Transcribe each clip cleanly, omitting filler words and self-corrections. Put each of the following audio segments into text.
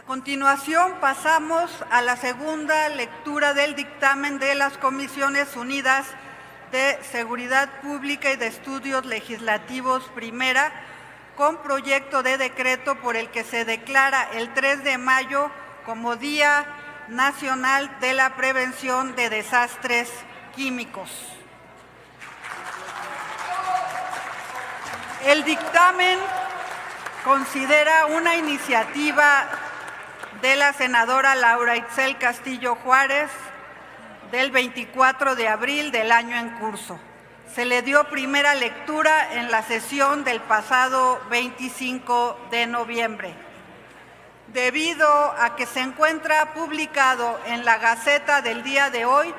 continuación, pasamos a la segunda lectura del dictamen de las Comisiones Unidas de Seguridad Pública y de Estudios Legislativos Primera, con proyecto de decreto por el que se declara el 3 de mayo como Día Nacional de la Prevención de Desastres Químicos. El dictamen considera una iniciativa de la senadora Laura Itzel Castillo Juárez del 24 de abril del año en curso. Se le dio primera lectura en la sesión del pasado 25 de noviembre. Debido a que se encuentra publicado en la Gaceta del día de hoy,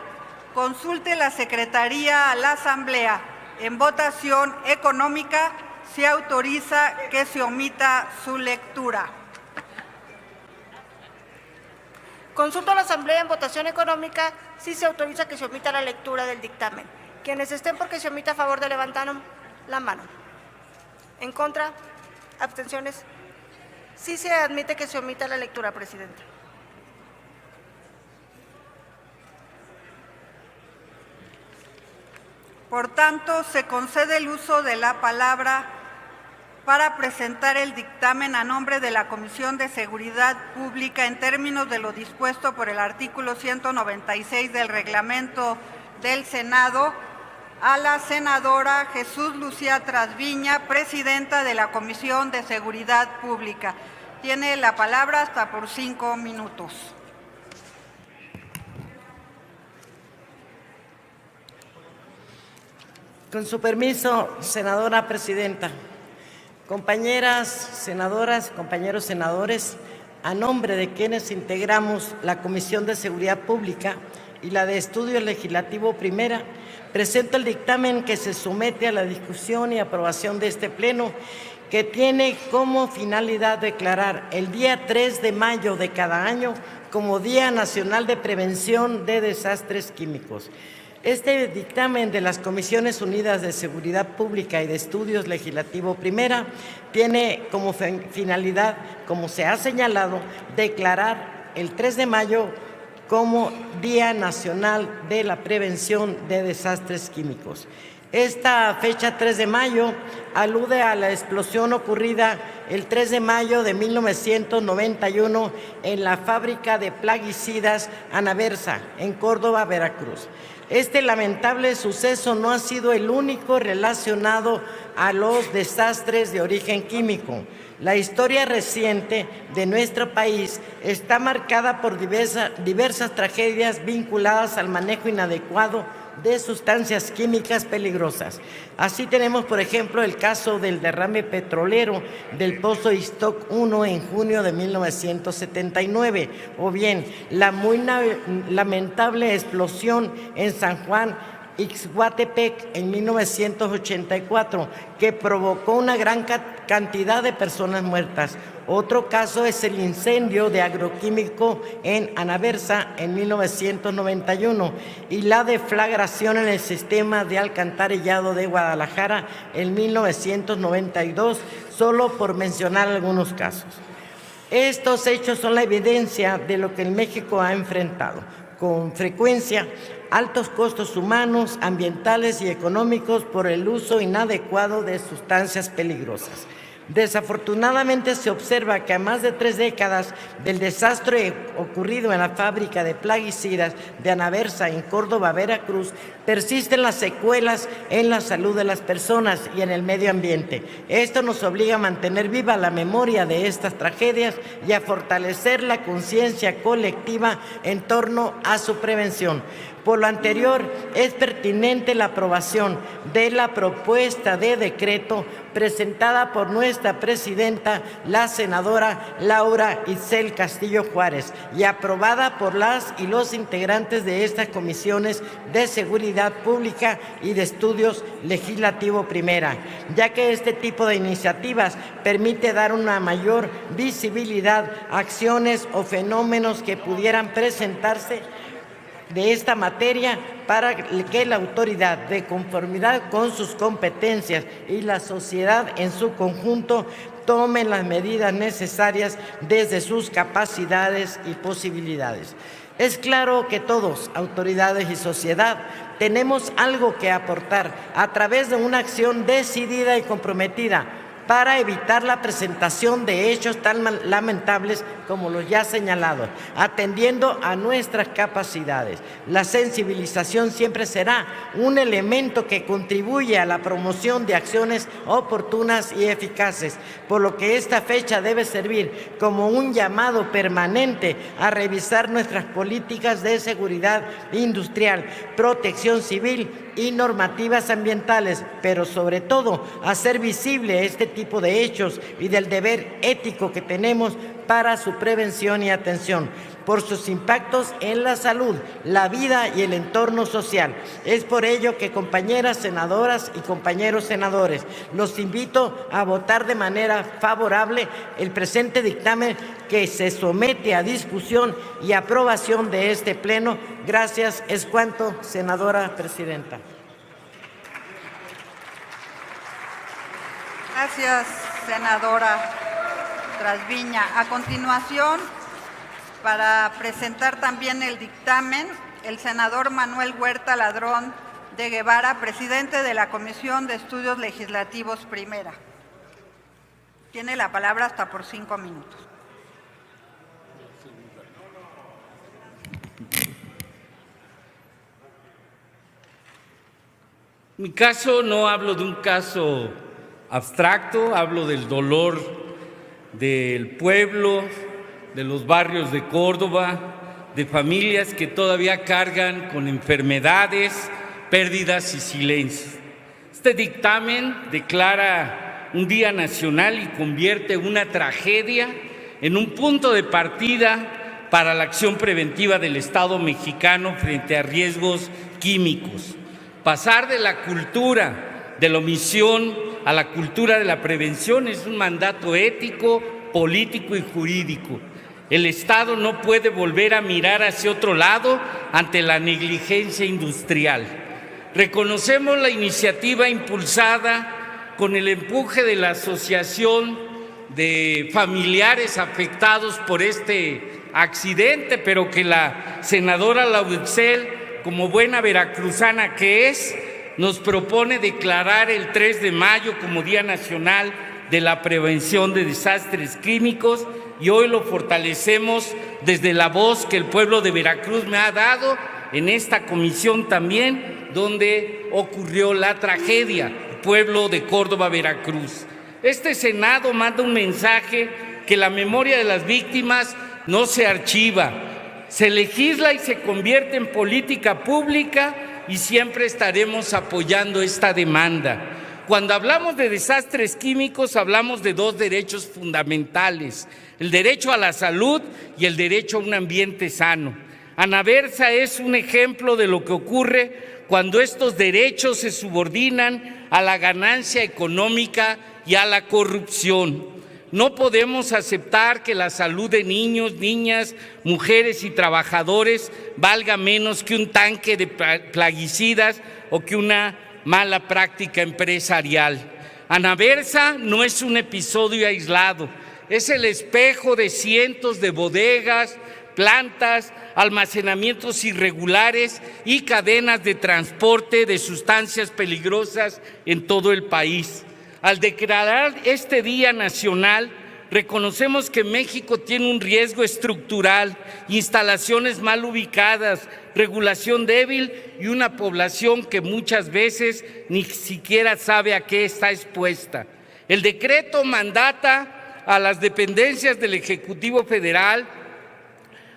consulte la Secretaría a la Asamblea. En votación económica se autoriza que se omita su lectura. Consulto a la Asamblea en votación económica si se autoriza que se omita la lectura del dictamen. Quienes estén por que se omita, a favor de levantar la mano. ¿En contra? ¿Abstenciones? Sí se admite que se omita la lectura, Presidenta. Por tanto, se concede el uso de la palabra para presentar el dictamen a nombre de la Comisión de Seguridad Pública en términos de lo dispuesto por el artículo 196 del Reglamento del Senado a la senadora Jesús Lucía Trasviña, presidenta de la Comisión de Seguridad Pública. Tiene la palabra hasta por 5 minutos. Con su permiso, senadora presidenta. Compañeras senadoras, compañeros senadores, a nombre de quienes integramos la Comisión de Seguridad Pública y la de Estudio Legislativo Primera, presento el dictamen que se somete a la discusión y aprobación de este Pleno, que tiene como finalidad declarar el día 3 de mayo de cada año como Día Nacional de Prevención de Desastres Químicos. Este dictamen de las Comisiones Unidas de Seguridad Pública y de Estudios Legislativo Primera tiene como finalidad, como se ha señalado, declarar el 3 de mayo como Día Nacional de la Prevención de Desastres Químicos. Esta fecha 3 de mayo alude a la explosión ocurrida el 3 de mayo de 1991 en la fábrica de plaguicidas Anaversa, en Córdoba, Veracruz. Este lamentable suceso no ha sido el único relacionado a los desastres de origen químico. La historia reciente de nuestro país está marcada por diversas tragedias vinculadas al manejo inadecuado de sustancias químicas peligrosas. Así tenemos, por ejemplo, el caso del derrame petrolero del Pozo Ixtoc 1 en junio de 1979, o bien la muy lamentable explosión en San Juan Ixhuatepec en 1984, que provocó una gran cantidad de personas muertas. Otro caso es el incendio de agroquímico en Anaversa en 1991 y la deflagración en el sistema de alcantarillado de Guadalajara en 1992, solo por mencionar algunos casos. Estos hechos son la evidencia de lo que México ha enfrentado con frecuencia: altos costos humanos, ambientales y económicos por el uso inadecuado de sustancias peligrosas. Desafortunadamente se observa que a más de 3 décadas del desastre ocurrido en la fábrica de plaguicidas de Anaversa en Córdoba, Veracruz, persisten las secuelas en la salud de las personas y en el medio ambiente. Esto nos obliga a mantener viva la memoria de estas tragedias y a fortalecer la conciencia colectiva en torno a su prevención. Por lo anterior, es pertinente la aprobación de la propuesta de decreto presentada por nuestra presidenta, la senadora Laura Itzel Castillo Juárez, y aprobada por las y los integrantes de estas comisiones de Seguridad Pública y de Estudios Legislativo Primera, ya que este tipo de iniciativas permite dar una mayor visibilidad a acciones o fenómenos que pudieran presentarse de esta materia, para que la autoridad, de conformidad con sus competencias y la sociedad en su conjunto, tomen las medidas necesarias desde sus capacidades y posibilidades. Es claro que todos, autoridades y sociedad, tenemos algo que aportar a través de una acción decidida y comprometida para evitar la presentación de hechos tan lamentables como los ya señalados, atendiendo a nuestras capacidades. La sensibilización siempre será un elemento que contribuye a la promoción de acciones oportunas y eficaces, por lo que esta fecha debe servir como un llamado permanente a revisar nuestras políticas de seguridad industrial, protección civil y normativas ambientales, pero sobre todo hacer visible este tipo de hechos y del deber ético que tenemos para su prevención y atención, por sus impactos en la salud, la vida y el entorno social. Es por ello que, compañeras senadoras y compañeros senadores, los invito a votar de manera favorable el presente dictamen que se somete a discusión y aprobación de este Pleno. Gracias. Es cuanto, senadora presidenta. Gracias, senadora Trasviña. A continuación, para presentar también el dictamen, el senador Manuel Huerta Ladrón de Guevara, presidente de la Comisión de Estudios Legislativos Primera. Tiene la palabra hasta por 5 minutos. Mi caso, no hablo de un caso abstracto, hablo del dolor del pueblo, de los barrios de Córdoba, de familias que todavía cargan con enfermedades, pérdidas y silencio. Este dictamen declara un día nacional y convierte una tragedia en un punto de partida para la acción preventiva del Estado mexicano frente a riesgos químicos. Pasar de la cultura de la omisión a la cultura de la prevención es un mandato ético, político y jurídico. El Estado no puede volver a mirar hacia otro lado ante la negligencia industrial. Reconocemos la iniciativa impulsada con el empuje de la Asociación de Familiares Afectados por este accidente, pero que la senadora Laurexell, como buena veracruzana que es, nos propone declarar el 3 de mayo como Día Nacional de la Prevención de Desastres Químicos, y hoy lo fortalecemos desde la voz que el pueblo de Veracruz me ha dado en esta comisión también, donde ocurrió la tragedia, el pueblo de Córdoba, Veracruz. Este Senado manda un mensaje que la memoria de las víctimas no se archiva, se legisla y se convierte en política pública, y siempre estaremos apoyando esta demanda. Cuando hablamos de desastres químicos, hablamos de dos derechos fundamentales: el derecho a la salud y el derecho a un ambiente sano. Anaversa es un ejemplo de lo que ocurre cuando estos derechos se subordinan a la ganancia económica y a la corrupción. No podemos aceptar que la salud de niños, niñas, mujeres y trabajadores valga menos que un tanque de plaguicidas o que una mala práctica empresarial. Anaversa no es un episodio aislado, es el espejo de cientos de bodegas, plantas, almacenamientos irregulares y cadenas de transporte de sustancias peligrosas en todo el país. Al declarar este Día Nacional, reconocemos que México tiene un riesgo estructural, instalaciones mal ubicadas, regulación débil y una población que muchas veces ni siquiera sabe a qué está expuesta. El decreto mandata a las dependencias del Ejecutivo Federal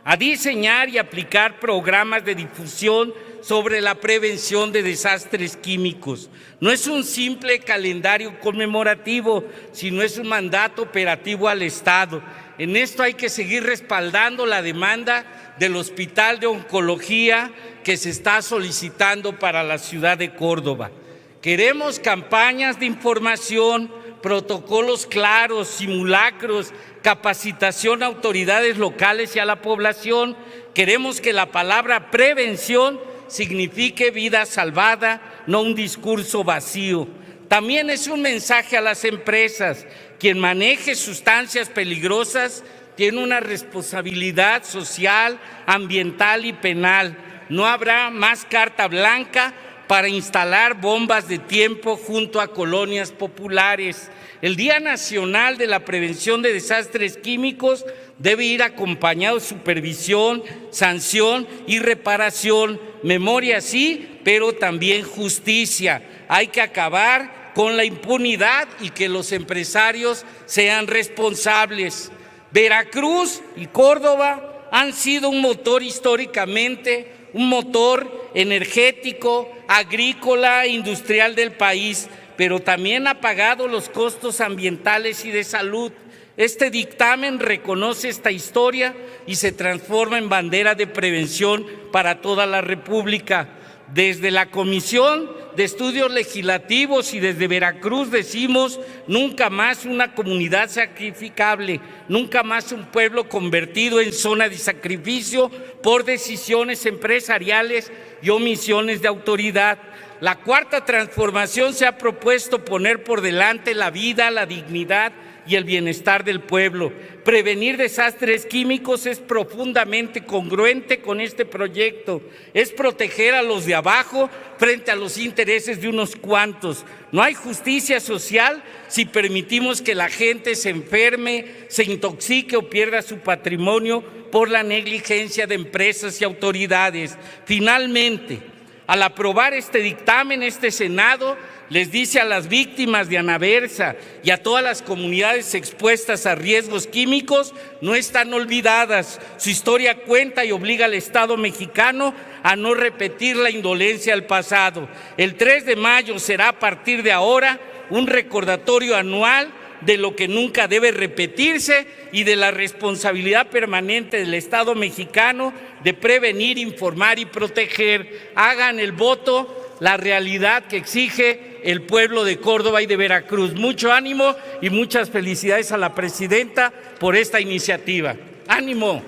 a diseñar y aplicar programas de difusión sobre la prevención de desastres químicos. No es un simple calendario conmemorativo, sino es un mandato operativo al Estado. En esto hay que seguir respaldando la demanda del Hospital de Oncología que se está solicitando para la ciudad de Córdoba. Queremos campañas de información, protocolos claros, simulacros, capacitación a autoridades locales y a la población. Queremos que la palabra prevención signifique vida salvada, no un discurso vacío. También es un mensaje a las empresas Quien maneje sustancias peligrosas tiene una responsabilidad social, ambiental y penal. No habrá más carta blanca para instalar bombas de tiempo junto a colonias populares. El Día Nacional de la Prevención de Desastres Químicos debe ir acompañado de supervisión, sanción y reparación. Memoria sí, pero también justicia. Hay que acabar con la impunidad y que los empresarios sean responsables. Veracruz y Córdoba han sido un motor históricamente, un motor energético, agrícola e industrial del país, pero también ha pagado los costos ambientales y de salud. Este dictamen reconoce esta historia y se transforma en bandera de prevención para toda la República. Desde la Comisión de Estudios Legislativos y desde Veracruz decimos: nunca más una comunidad sacrificable, nunca más un pueblo convertido en zona de sacrificio por decisiones empresariales y omisiones de autoridad. La Cuarta Transformación se ha propuesto poner por delante la vida, la dignidad y el bienestar del pueblo. Prevenir desastres químicos es profundamente congruente con este proyecto. Es proteger a los de abajo frente a los intereses de unos cuantos. No hay justicia social si permitimos que la gente se enferme, se intoxique o pierda su patrimonio por la negligencia de empresas y autoridades. Finalmente, al aprobar este dictamen, este Senado les dice a las víctimas de Anaversa y a todas las comunidades expuestas a riesgos químicos: no están olvidadas. Su historia cuenta y obliga al Estado mexicano a no repetir la indolencia del pasado. El 3 de mayo será a partir de ahora un recordatorio anual de lo que nunca debe repetirse y de la responsabilidad permanente del Estado mexicano de prevenir, informar y proteger. Hagan el voto la realidad que exige el pueblo de Córdoba y de Veracruz. Mucho ánimo y muchas felicidades a la presidenta por esta iniciativa. ¡Ánimo!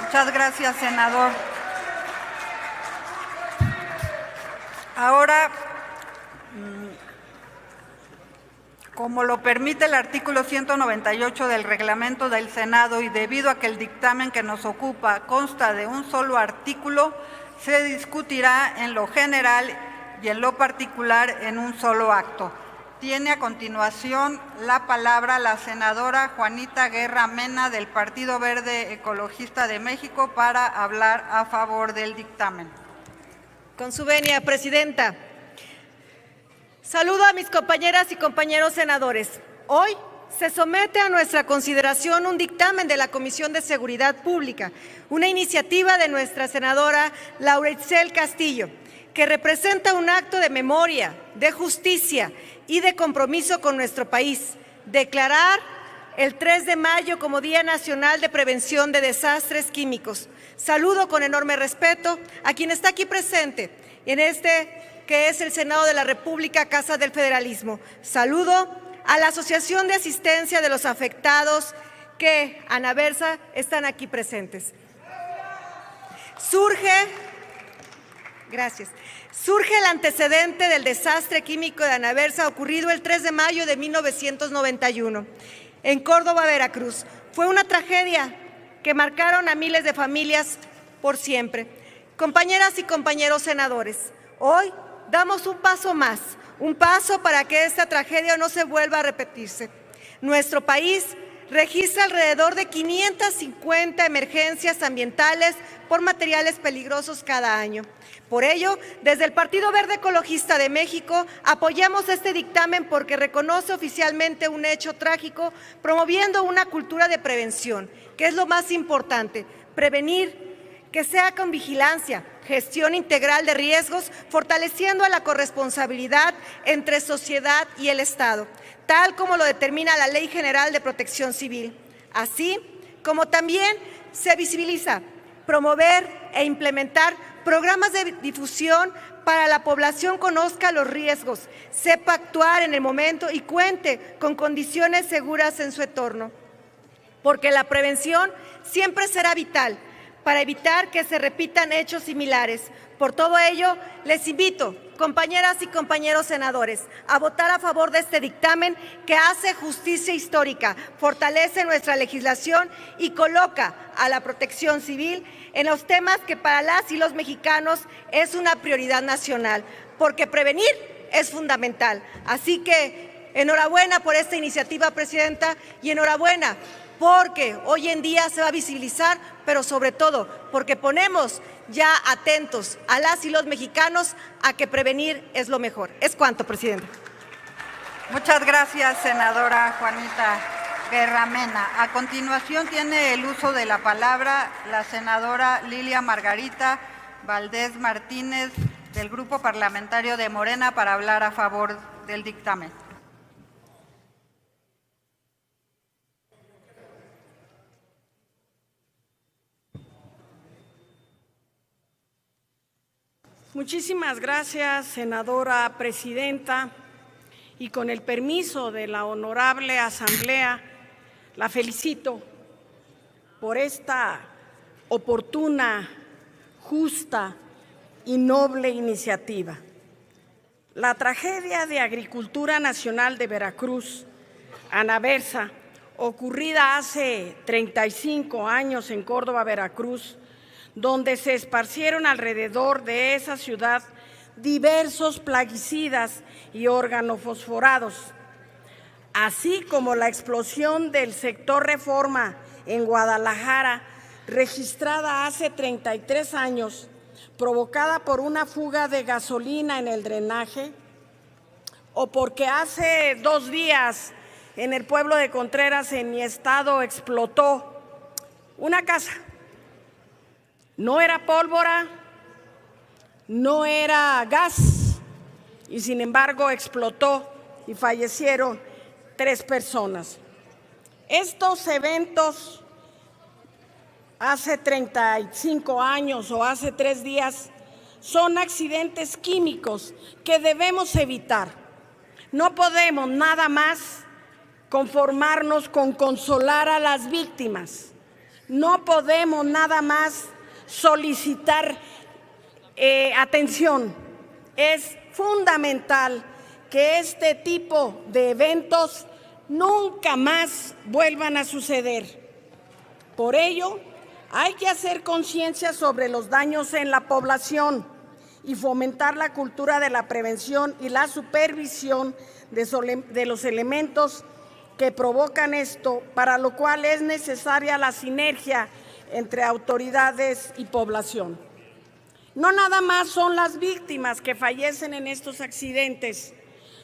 Muchas gracias, senador. Ahora, como lo permite el artículo 198 del reglamento del Senado y debido a que el dictamen que nos ocupa consta de un solo artículo, se discutirá en lo general y en lo particular en un solo acto. Tiene a continuación la palabra la senadora Juanita Guerra Mena del Partido Verde Ecologista de México para hablar a favor del dictamen. Con su venia, presidenta. Saludo a mis compañeras y compañeros senadores. Hoy se somete a nuestra consideración un dictamen de la Comisión de Seguridad Pública, una iniciativa de nuestra senadora Laura Itzel Castillo, que representa un acto de memoria, de justicia y de compromiso con nuestro país. Declarar el 3 de mayo como Día Nacional de Prevención de Desastres Químicos. Saludo con enorme respeto a quien está aquí presente en que es el Senado de la República, Casa del Federalismo. Saludo a la Asociación de Asistencia de los Afectados que, Anaversa, están aquí presentes. Surge el antecedente del desastre químico de Anaversa ocurrido el 3 de mayo de 1991 en Córdoba, Veracruz. Fue una tragedia que marcaron a miles de familias por siempre. Compañeras y compañeros senadores, hoy damos un paso más, un paso para que esta tragedia no se vuelva a repetirse. Nuestro país registra alrededor de 550 emergencias ambientales por materiales peligrosos cada año. Por ello, desde el Partido Verde Ecologista de México apoyamos este dictamen porque reconoce oficialmente un hecho trágico, promoviendo una cultura de prevención, que es lo más importante, prevenir, que sea con vigilancia, gestión integral de riesgos, fortaleciendo a la corresponsabilidad entre sociedad y el Estado, tal como lo determina la Ley General de Protección Civil. Así como también se visibiliza, promover e implementar programas de difusión para la población conozca los riesgos, sepa actuar en el momento y cuente con condiciones seguras en su entorno. Porque la prevención siempre será vital para evitar que se repitan hechos similares. Por todo ello, les invito compañeras y compañeros senadores, a votar a favor de este dictamen que hace justicia histórica, fortalece nuestra legislación y coloca a la protección civil en los temas que para las y los mexicanos es una prioridad nacional, porque prevenir es fundamental. Así que enhorabuena por esta iniciativa, Presidenta, y enhorabuena porque hoy en día se va a visibilizar, pero sobre todo porque ponemos ya atentos a las y los mexicanos a que prevenir es lo mejor. Es cuanto, Presidenta. Muchas gracias, senadora Juanita Guerra Mena. A continuación tiene el uso de la palabra la senadora Lilia Margarita Valdés Martínez, del Grupo Parlamentario de Morena, para hablar a favor del dictamen. Muchísimas gracias, senadora presidenta, y con el permiso de la honorable Asamblea, la felicito por esta oportuna, justa y noble iniciativa. La tragedia de Agricultura Nacional de Veracruz, Anaversa, ocurrida hace 35 años en Córdoba, Veracruz, donde se esparcieron alrededor de esa ciudad diversos plaguicidas y organofosforados, así como la explosión del sector Reforma en Guadalajara, registrada hace 33 años, provocada por una fuga de gasolina en el drenaje, o porque hace 2 días en el pueblo de Contreras, en mi estado, explotó una casa. No era pólvora, no era gas, y sin embargo explotó y fallecieron 3 personas. Estos eventos hace 35 años o hace 3 días son accidentes químicos que debemos evitar. No podemos nada más conformarnos con consolar a las víctimas. No podemos nada más solicitar atención. Es fundamental que este tipo de eventos nunca más vuelvan a suceder. Por ello, hay que hacer conciencia sobre los daños en la población y fomentar la cultura de la prevención y la supervisión de los elementos que provocan esto, para lo cual es necesaria la sinergia entre autoridades y población. No nada más son las víctimas que fallecen en estos accidentes,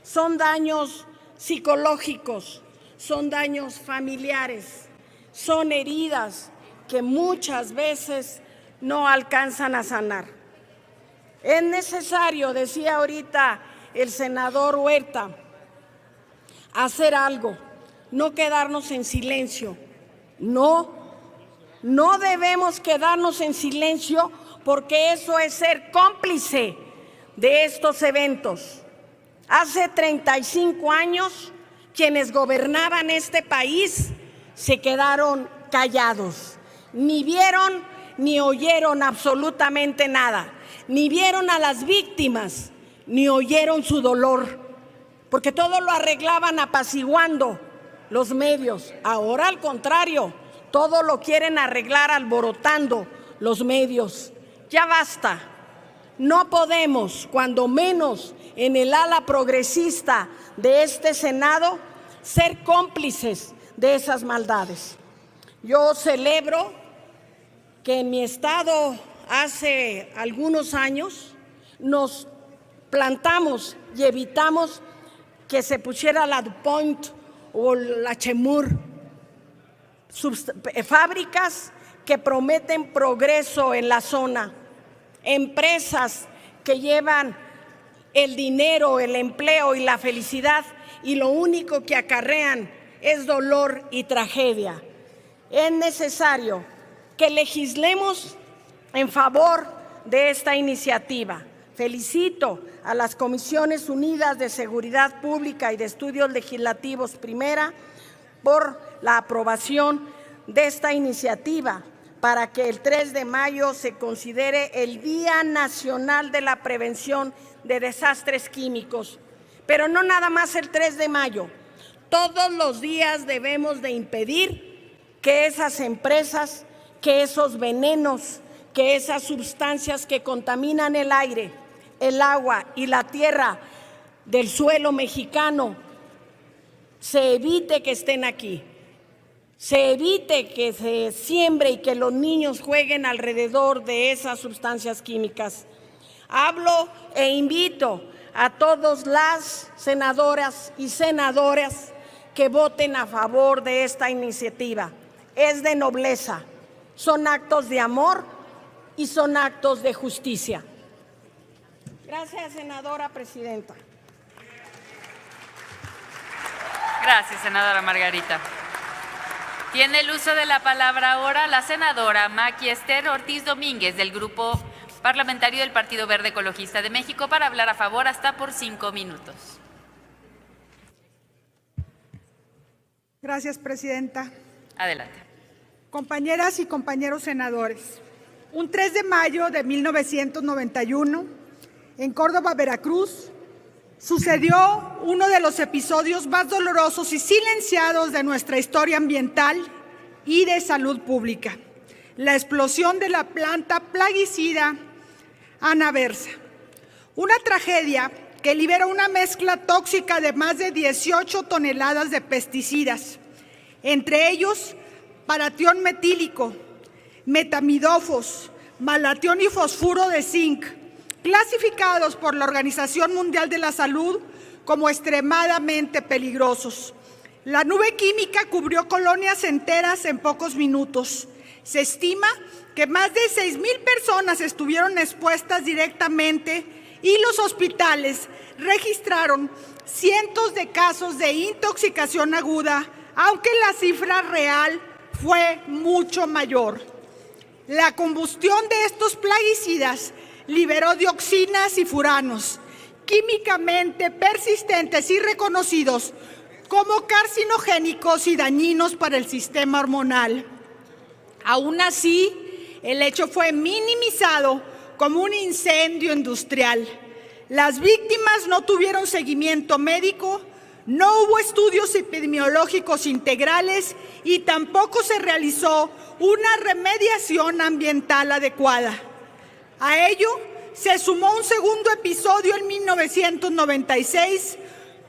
son daños psicológicos, son daños familiares, son heridas que muchas veces no alcanzan a sanar. Es necesario, decía ahorita el senador Huerta, hacer algo, no quedarnos en silencio. No debemos quedarnos en silencio, porque eso es ser cómplice de estos eventos. Hace 35 años, quienes gobernaban este país se quedaron callados. Ni vieron ni oyeron absolutamente nada. Ni vieron a las víctimas, ni oyeron su dolor, porque todo lo arreglaban apaciguando los medios. Ahora, al contrario, todo lo quieren arreglar alborotando los medios. Ya basta. No podemos, cuando menos en el ala progresista de este Senado, ser cómplices de esas maldades. Yo celebro que en mi estado hace algunos años nos plantamos y evitamos que se pusiera la DuPont o la Chemur, fábricas que prometen progreso en la zona, empresas que llevan el dinero, el empleo y la felicidad, y lo único que acarrean es dolor y tragedia. Es necesario que legislemos en favor de esta iniciativa. Felicito a las Comisiones Unidas de Seguridad Pública y de Estudios Legislativos Primera por la aprobación de esta iniciativa, para que el 3 de mayo se considere el Día Nacional de la Prevención de Desastres Químicos. Pero no nada más el 3 de mayo. Todos los días debemos de impedir que esas empresas, que esos venenos, que esas sustancias que contaminan el aire, el agua y la tierra del suelo mexicano, se evite que estén aquí. Se evite que se siembre y que los niños jueguen alrededor de esas sustancias químicas. Hablo e invito a todas las senadoras y senadores que voten a favor de esta iniciativa. Es de nobleza, son actos de amor y son actos de justicia. Gracias, senadora presidenta. Gracias, senadora Margarita. Tiene el uso de la palabra ahora la senadora Maqui Esther Ortiz Domínguez, del Grupo Parlamentario del Partido Verde Ecologista de México, para hablar a favor hasta por 5 minutos. Gracias, presidenta. Adelante. Compañeras y compañeros senadores, un 3 de mayo de 1991, en Córdoba, Veracruz, sucedió uno de los episodios más dolorosos y silenciados de nuestra historia ambiental y de salud pública: la explosión de la planta plaguicida Anaversa. Una tragedia que libera una mezcla tóxica de más de 18 toneladas de pesticidas, entre ellos paratión metílico, metamidofos, malatión y fosfuro de zinc, clasificados por la Organización Mundial de la Salud como extremadamente peligrosos. La nube química cubrió colonias enteras en pocos minutos. Se estima que más de 6,000 personas estuvieron expuestas directamente y los hospitales registraron cientos de casos de intoxicación aguda, aunque la cifra real fue mucho mayor. La combustión de estos plaguicidas liberó dioxinas y furanos, químicamente persistentes y reconocidos como carcinogénicos y dañinos para el sistema hormonal. Aún así, el hecho fue minimizado como un incendio industrial. Las víctimas no tuvieron seguimiento médico, no hubo estudios epidemiológicos integrales y tampoco se realizó una remediación ambiental adecuada. A ello se sumó un segundo episodio en 1996,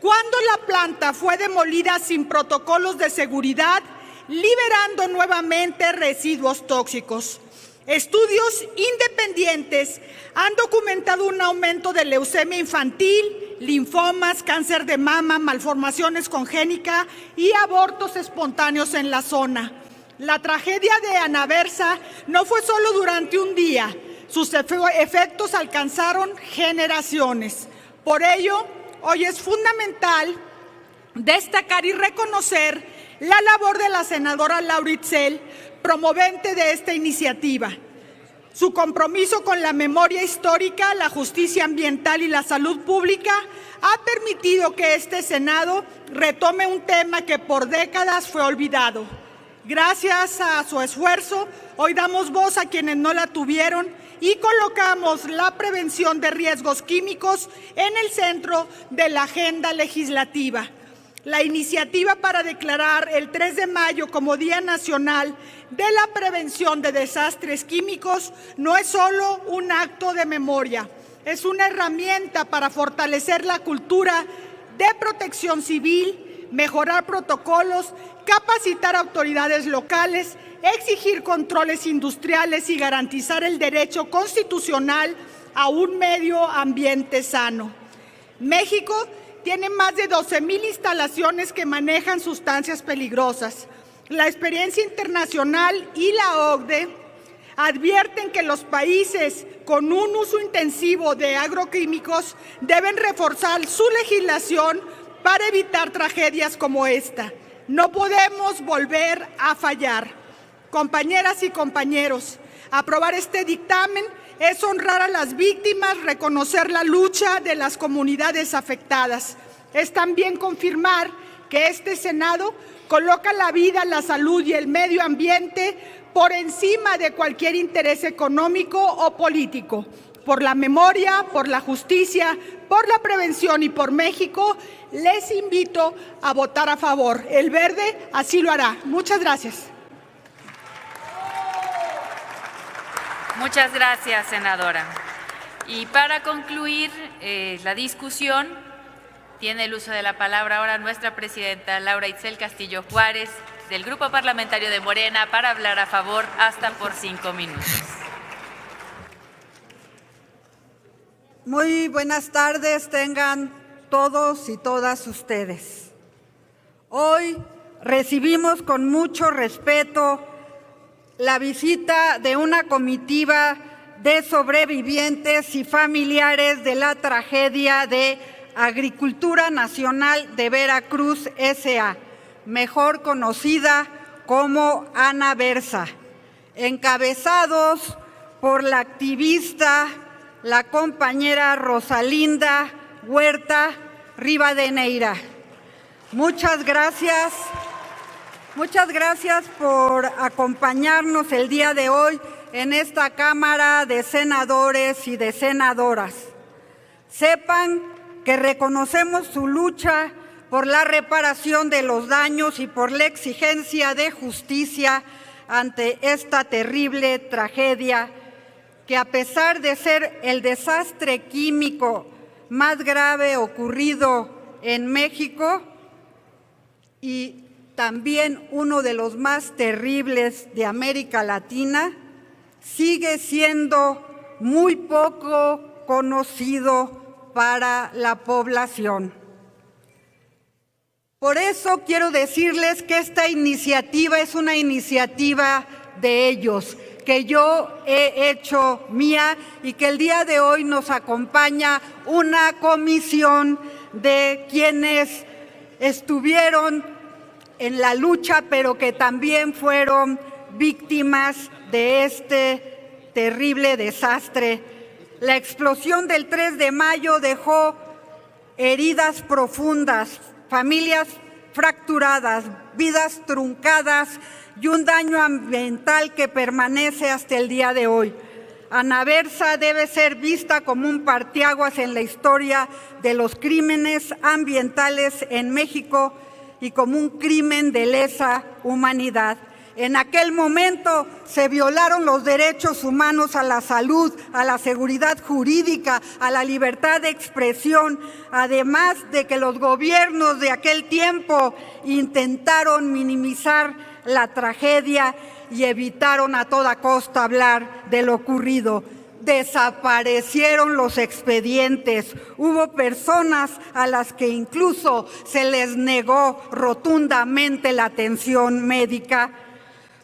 cuando la planta fue demolida sin protocolos de seguridad, liberando nuevamente residuos tóxicos. Estudios independientes han documentado un aumento de leucemia infantil, linfomas, cáncer de mama, malformaciones congénitas y abortos espontáneos en la zona. La tragedia de Anaversa no fue solo durante un día, sus efectos alcanzaron generaciones. Por ello, hoy es fundamental destacar y reconocer la labor de la senadora Laura Itzel, promovente de esta iniciativa. Su compromiso con la memoria histórica, la justicia ambiental y la salud pública ha permitido que este Senado retome un tema que por décadas fue olvidado. Gracias a su esfuerzo, hoy damos voz a quienes no la tuvieron y colocamos la prevención de riesgos químicos en el centro de la agenda legislativa. La iniciativa para declarar el 3 de mayo como Día Nacional de la Prevención de Desastres Químicos no es solo un acto de memoria, es una herramienta para fortalecer la cultura de protección civil, mejorar protocolos, capacitar autoridades locales, exigir controles industriales y garantizar el derecho constitucional a un medio ambiente sano. México tiene más de 12,000 instalaciones que manejan sustancias peligrosas. La experiencia internacional y la OCDE advierten que los países con un uso intensivo de agroquímicos deben reforzar su legislación para evitar tragedias como esta. No podemos volver a fallar. Compañeras y compañeros, aprobar este dictamen es honrar a las víctimas, reconocer la lucha de las comunidades afectadas. Es también confirmar que este Senado coloca la vida, la salud y el medio ambiente por encima de cualquier interés económico o político. Por la memoria, por la justicia, por la prevención y por México, les invito a votar a favor. El Verde así lo hará. Muchas gracias. Muchas gracias, senadora. Y para concluir la discusión, tiene el uso de la palabra ahora nuestra presidenta Laura Itzel Castillo Juárez, del Grupo Parlamentario de Morena, para hablar a favor hasta por 5 minutos. Muy buenas tardes tengan todos y todas ustedes. Hoy recibimos con mucho respeto la visita de una comitiva de sobrevivientes y familiares de la tragedia de Agricultura Nacional de Veracruz S.A., mejor conocida como Anaversa, encabezados por la activista, la compañera Rosalinda Huerta Rivadeneira. Muchas gracias por acompañarnos el día de hoy en esta Cámara de Senadores y de Senadoras. Sepan que reconocemos su lucha por la reparación de los daños y por la exigencia de justicia ante esta terrible tragedia que, a pesar de ser el desastre químico más grave ocurrido en México y también uno de los más terribles de América Latina, sigue siendo muy poco conocido para la población. Por eso quiero decirles que esta iniciativa es una iniciativa de ellos, que yo he hecho mía y que el día de hoy nos acompaña una comisión de quienes estuvieron en la lucha, pero que también fueron víctimas de este terrible desastre. La explosión del 3 de mayo dejó heridas profundas, familias fracturadas, vidas truncadas y un daño ambiental que permanece hasta el día de hoy. Anaversa debe ser vista como un parteaguas en la historia de los crímenes ambientales en México y como un crimen de lesa humanidad. En aquel momento se violaron los derechos humanos a la salud, a la seguridad jurídica, a la libertad de expresión, además de que los gobiernos de aquel tiempo intentaron minimizar la tragedia y evitaron a toda costa hablar de lo ocurrido. Desaparecieron los expedientes. Hubo personas a las que incluso se les negó rotundamente la atención médica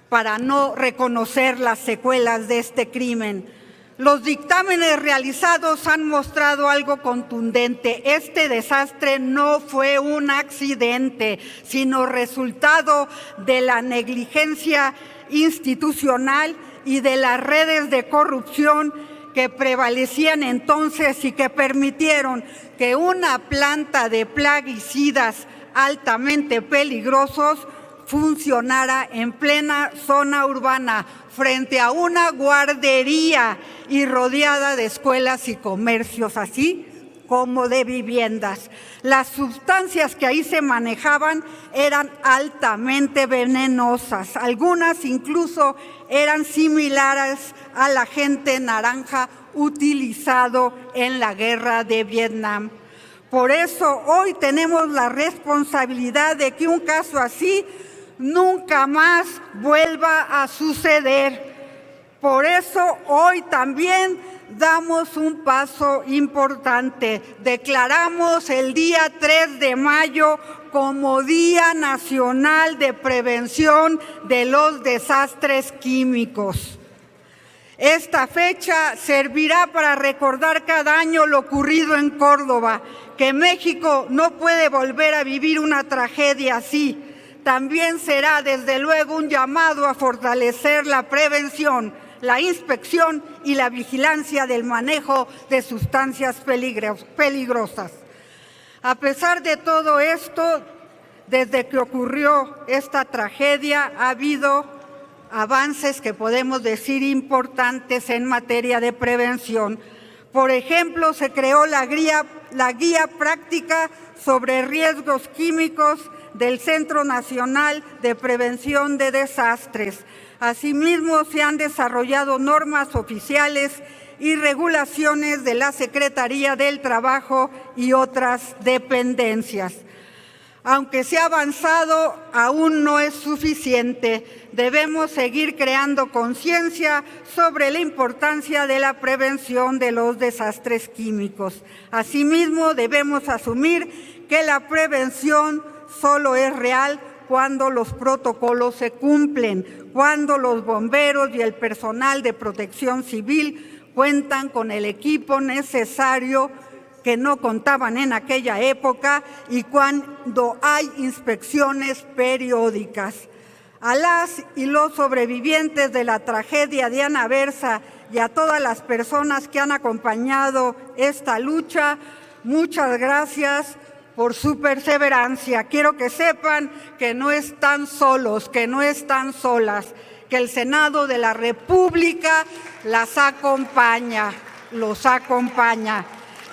para no reconocer las secuelas de este crimen. Los dictámenes realizados han mostrado algo contundente. Este desastre no fue un accidente, sino resultado de la negligencia institucional y de las redes de corrupción que prevalecían entonces y que permitieron que una planta de plaguicidas altamente peligrosos funcionara en plena zona urbana, frente a una guardería y rodeada de escuelas y comercios, así como de viviendas. Las sustancias que ahí se manejaban eran altamente venenosas, algunas incluso eran similares al agente naranja utilizado en la guerra de Vietnam. Por eso hoy tenemos la responsabilidad de que un caso así nunca más vuelva a suceder. Por eso hoy también damos un paso importante. Declaramos el día 3 de mayo como Día Nacional de Prevención de los Desastres Químicos. Esta fecha servirá para recordar cada año lo ocurrido en Córdoba, que México no puede volver a vivir una tragedia así. También será, desde luego, un llamado a fortalecer la prevención, la inspección y la vigilancia del manejo de sustancias peligrosas. A pesar de todo esto, Desde que ocurrió esta tragedia ha habido avances que podemos decir importantes en materia de prevención. Por ejemplo, se creó la guía práctica sobre riesgos químicos del Centro Nacional de Prevención de Desastres. Asimismo, se han desarrollado normas oficiales y regulaciones de la Secretaría del Trabajo y otras dependencias. Aunque se ha avanzado, aún no es suficiente. Debemos seguir creando conciencia sobre la importancia de la prevención de los desastres químicos. Asimismo, debemos asumir que la prevención solo es real cuando los protocolos se cumplen, cuando los bomberos y el personal de protección civil cuentan con el equipo necesario que no contaban en aquella época y cuando hay inspecciones periódicas. A las y los sobrevivientes de la tragedia de Ana Berza y a todas las personas que han acompañado esta lucha, muchas gracias por su perseverancia. Quiero que sepan que no están solos, que no están solas, que el Senado de la República las acompaña, los acompaña.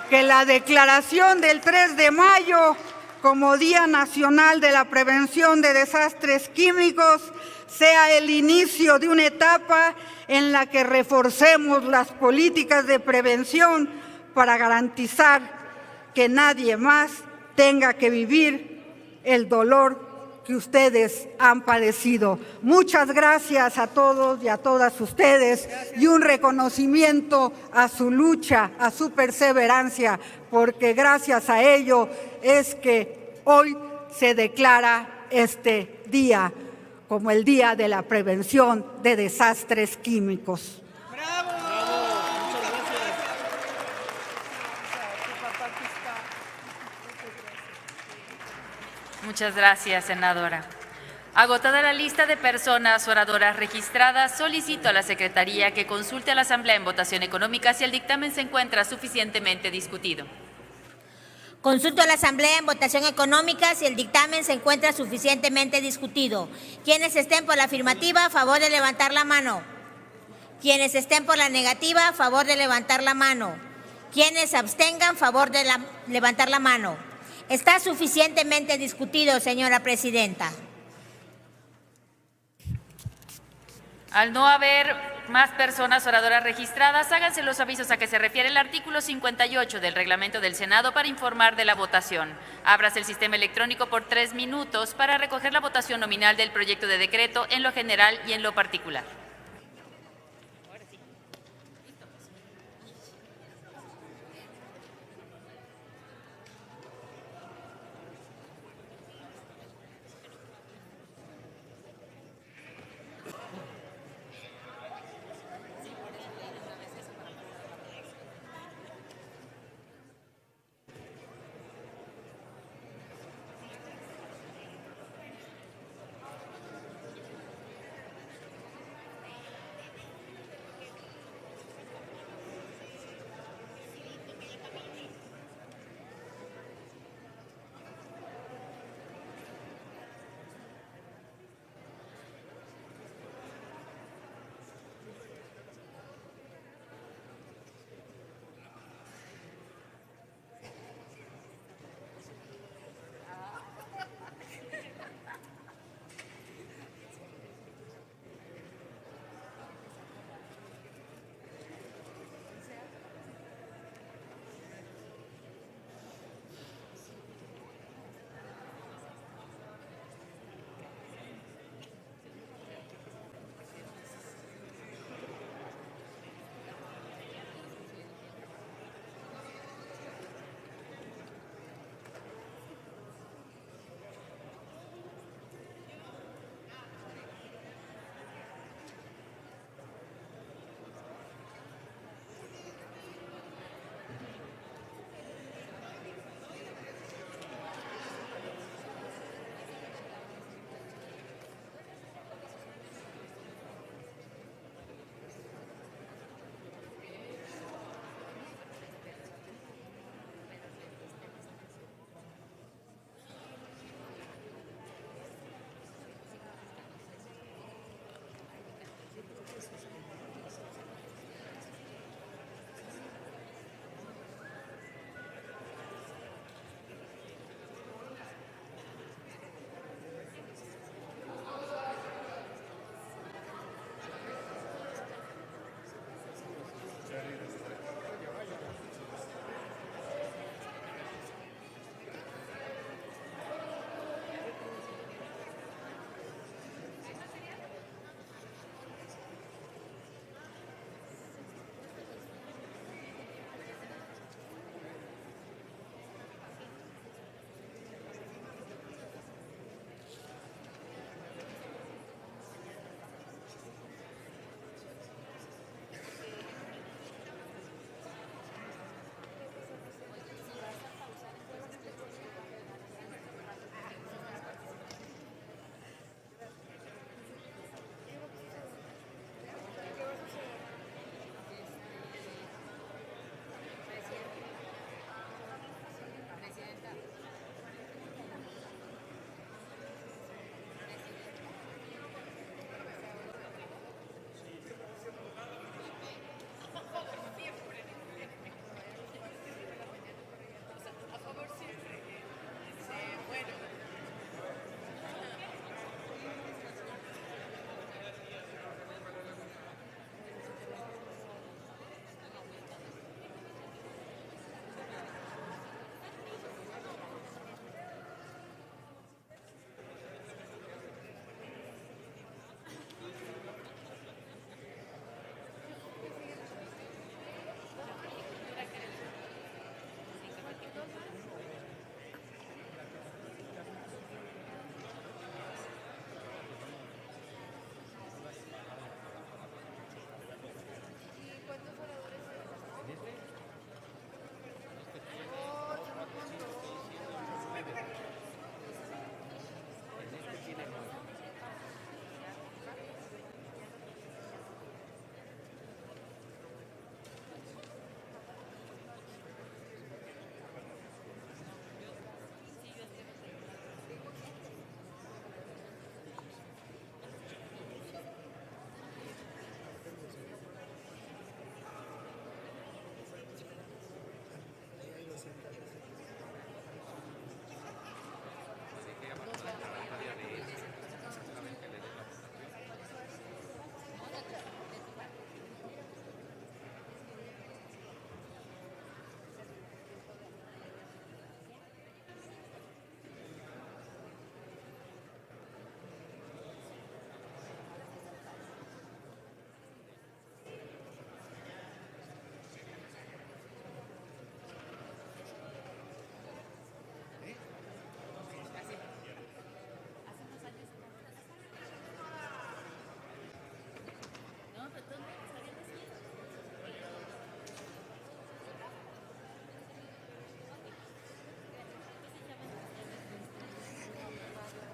Que la declaración del 3 de mayo como Día Nacional de la Prevención de Desastres Químicos sea el inicio de una etapa en la que reforcemos las políticas de prevención para garantizar que nadie más tenga que vivir el dolor que ustedes han padecido. Muchas gracias a todos y a todas ustedes y un reconocimiento a su lucha, a su perseverancia, porque gracias a ello es que hoy se declara este día como el Día de la Prevención de Desastres Químicos. Muchas gracias, senadora. Agotada la lista de personas oradoras registradas, solicito a la Secretaría que consulte a la Asamblea en votación económica si el dictamen se encuentra suficientemente discutido. Consulto a la Asamblea en votación económica si el dictamen se encuentra suficientemente discutido. Quienes estén por la afirmativa, a favor de levantar la mano. Quienes estén por la negativa, a favor de levantar la mano. Quienes se abstengan, a favor de levantar la mano. Está suficientemente discutido, señora presidenta. Al no haber más personas oradoras registradas, háganse los avisos a que se refiere el artículo 58 del reglamento del Senado para informar de la votación. Ábrase el sistema electrónico por 3 minutos para recoger la votación nominal del proyecto de decreto en lo general y en lo particular.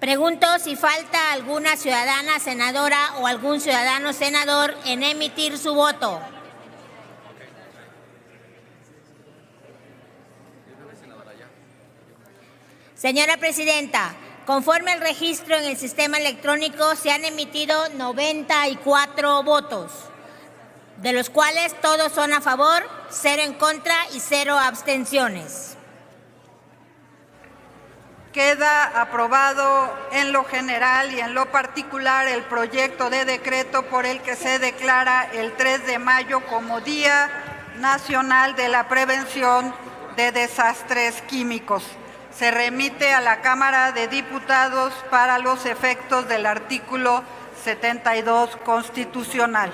Pregunto si falta alguna ciudadana senadora o algún ciudadano senador en emitir su voto. Señora Presidenta, conforme al registro en el sistema electrónico se han emitido 94 votos, de los cuales todos son a favor, 0 en contra y 0 abstenciones. Queda aprobado en lo general y en lo particular el proyecto de decreto por el que se declara el 3 de mayo como Día Nacional de la Prevención de Desastres Químicos. Se remite a la Cámara de Diputados para los efectos del artículo 72 constitucional.